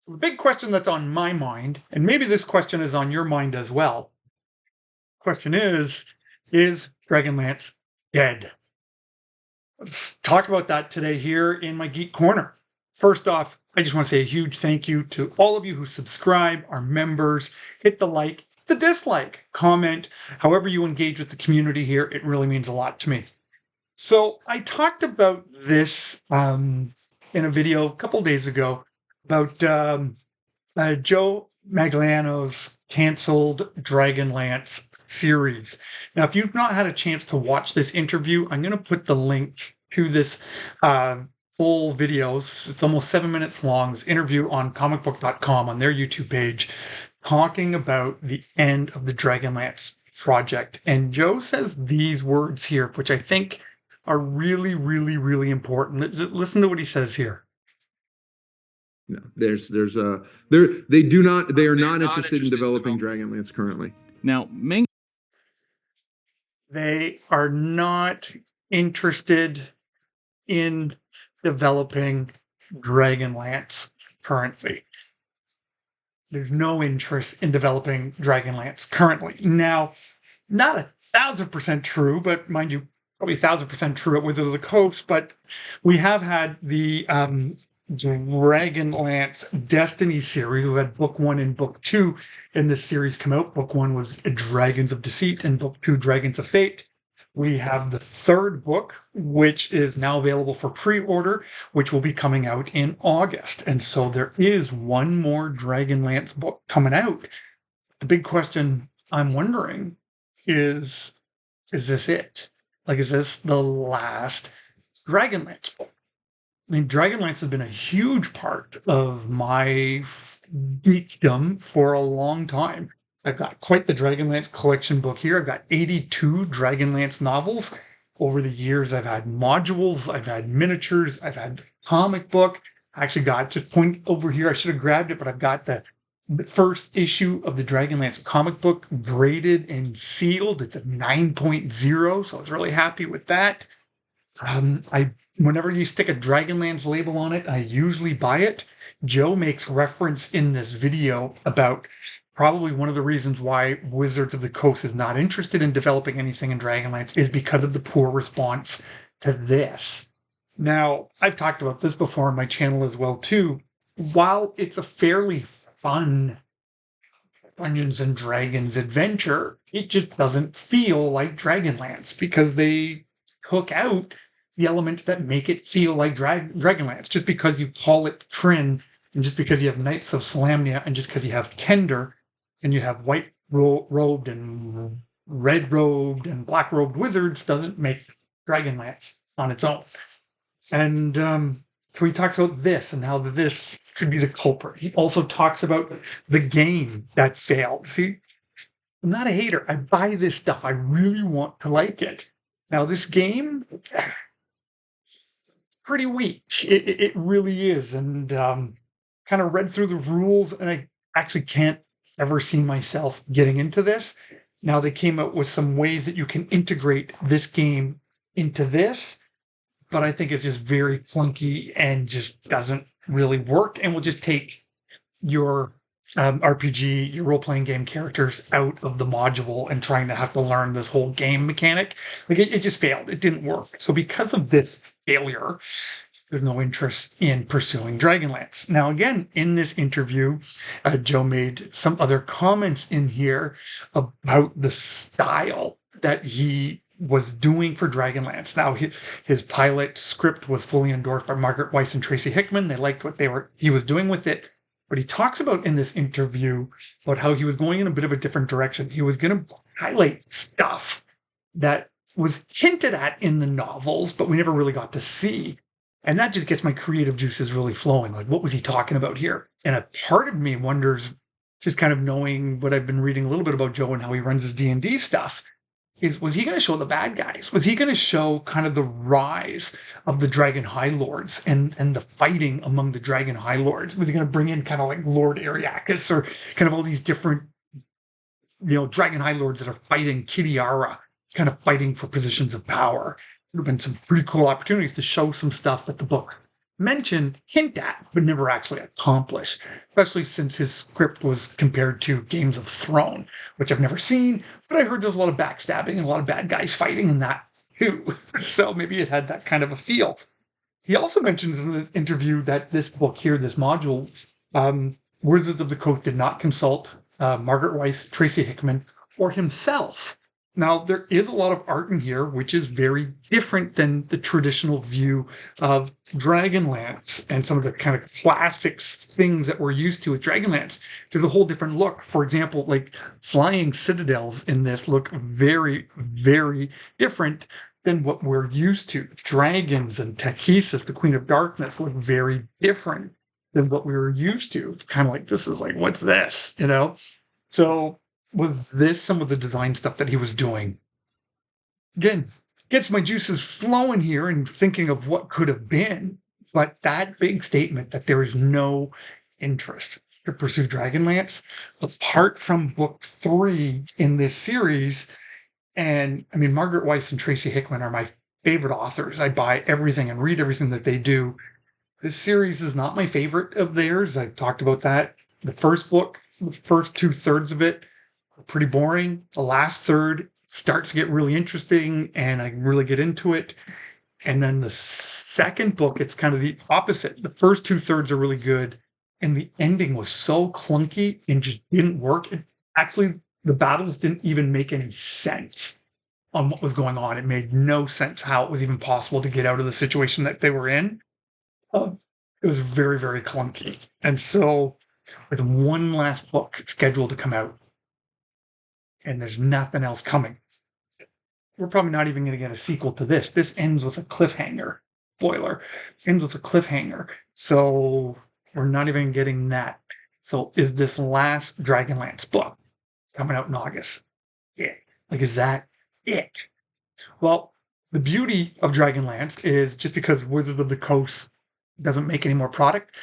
The big question that's on my mind, and maybe this question is on your mind as well. Question is Dragonlance dead? Let's talk about that today here in my Geek Corner. First off, I just want to say a huge thank you to all of you who subscribe, our members, hit the like, the dislike, comment, however you engage with the community here. It really means a lot to me. So I talked about this in a video a couple days ago about Joe Magliano's canceled Dragonlance series. Now, if you've not had a chance to watch this interview, I'm going to put the link to this full videos. It's almost 7 minutes long. This interview on comicbook.com on their YouTube page, talking about the end of the Dragonlance project. And Joe says these words here, which I think are really, really, really important. Listen to what he says here. No, they are not interested in developing Dragonlance currently. Now, they are not interested in developing Dragonlance currently. There's no interest in developing Dragonlance currently. Now, not 1,000% true, but mind you, probably 1,000% true at Wizards of the Coast, but we have had the Dragonlance Destiny series. We had book 1 and book 2 in this series come out. Book 1 was Dragons of Deceit, and book 2, Dragons of Fate. We have the third book, which is now available for pre-order, which will be coming out in August. And so there is one more Dragonlance book coming out. The big question I'm wondering is this it? Like, is this the last Dragonlance book? I mean, Dragonlance has been a huge part of my geekdom for a long time. I've got quite the Dragonlance collection book here. I've got 82 Dragonlance novels. Over the years, I've had modules, I've had miniatures, I've had the comic book. I actually got, just point over here, I should have grabbed it, but I've got the first issue of the Dragonlance comic book graded and sealed. It's a 9.0, so I was really happy with that. Whenever you stick a Dragonlance label on it, I usually buy it. Joe makes reference in this video about probably one of the reasons why Wizards of the Coast is not interested in developing anything in Dragonlance is because of the poor response to this. Now, I've talked about this before on my channel as well, too. While it's a fairly fun Dungeons and Dragons adventure, it just doesn't feel like Dragonlance because they took out the elements that make it feel like Dragonlance. Just because you call it Kryn, and just because you have Knights of Solamnia, and just because you have Kender, and you have white-robed and red-robed and black-robed wizards, doesn't make Dragonlance on its own. And so he talks about this and how this could be the culprit. He also talks about the game that failed. See, I'm not a hater. I buy this stuff. I really want to like it. Now, this game, pretty weak. It really is. And kind of read through the rules, and I actually can't ever see myself getting into this. Now, they came out with some ways that you can integrate this game into this, but I think it's just very clunky and just doesn't really work, and will just take your RPG, your role-playing game characters out of the module and trying to have to learn this whole game mechanic. Like, it just failed. It didn't work. So because of this failure, there's no interest in pursuing Dragonlance. Now, again, in this interview, Joe made some other comments in here about the style that he was doing for Dragonlance. Now, his pilot script was fully endorsed by Margaret Weiss and Tracy Hickman. They liked what he was doing with it. But he talks about in this interview about how he was going in a bit of a different direction. He was going to highlight stuff that was hinted at in the novels, but we never really got to see. And that just gets my creative juices really flowing. Like, what was he talking about here? And a part of me wonders, just kind of knowing what I've been reading a little bit about Joe and how he runs his D&D stuff, was he going to show the bad guys? Was he going to show kind of the rise of the Dragon High Lords and the fighting among the Dragon High Lords? Was he going to bring in kind of like Lord Ariakis or kind of all these different, Dragon High Lords that are fighting Kitiara, kind of fighting for positions of power? There have been some pretty cool opportunities to show some stuff that the book mention, hint at, but never actually accomplish, especially since his script was compared to Games of Thrones, which I've never seen, but I heard there's a lot of backstabbing and a lot of bad guys fighting in that too. So maybe it had that kind of a feel. He also mentions in the interview that this book here, this module, Wizards of the Coast did not consult Margaret Weis, Tracy Hickman, or himself. Now, there is a lot of art in here, which is very different than the traditional view of Dragonlance and some of the kind of classic things that we're used to with Dragonlance. There's a whole different look. For example, like flying citadels in this look very, very different than what we're used to. Dragons and Takhisis, the Queen of Darkness, look very different than what we were used to. It's kind of like, this is like, what's this? You know? So was this some of the design stuff that he was doing? Again, gets my juices flowing here and thinking of what could have been. But that big statement that there is no interest to pursue Dragonlance, apart from book 3 in this series. And I mean, Margaret Weis and Tracy Hickman are my favorite authors. I buy everything and read everything that they do. This series is not my favorite of theirs. I've talked about that. The first book, the first 2/3 of it, are pretty boring. The last third starts to get really interesting and I really get into it. And then the second book, it's kind of the opposite. The first 2/3 are really good. And the ending was so clunky and just didn't work. Actually, the battles didn't even make any sense on what was going on. It made no sense how it was even possible to get out of the situation that they were in. It was very, very clunky. And so, with one last book scheduled to come out, and there's nothing else coming, we're probably not even going to get a sequel to this. This ends with a cliffhanger. Spoiler. Ends with a cliffhanger. So, we're not even getting that. So, is this last Dragonlance book coming out in August it? Like, is that it? Well, the beauty of Dragonlance is just because Wizards of the Coast doesn't make any more product,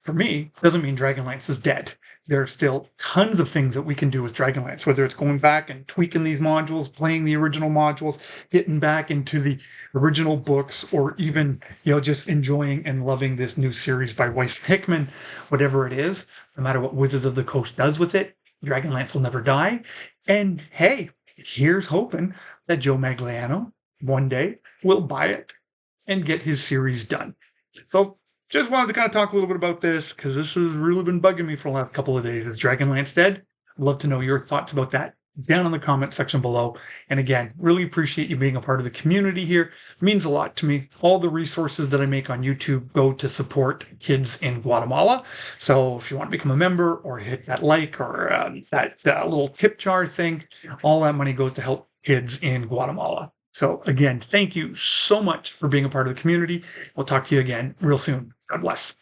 for me, doesn't mean Dragonlance is dead. There are still tons of things that we can do with Dragonlance, whether it's going back and tweaking these modules, playing the original modules, getting back into the original books, or even, just enjoying and loving this new series by Weis Hickman, whatever it is, no matter what Wizards of the Coast does with it, Dragonlance will never die. And hey, here's hoping that Joe Magliano one day will buy it and get his series done. So just wanted to kind of talk a little bit about this because this has really been bugging me for the last couple of days. Is Dragonlance dead? I'd love to know your thoughts about that down in the comment section below. And again, really appreciate you being a part of the community here. It means a lot to me. All the resources that I make on YouTube go to support kids in Guatemala. So if you want to become a member or hit that like or that little tip jar thing, all that money goes to help kids in Guatemala. So again, thank you so much for being a part of the community. We'll talk to you again real soon. God bless.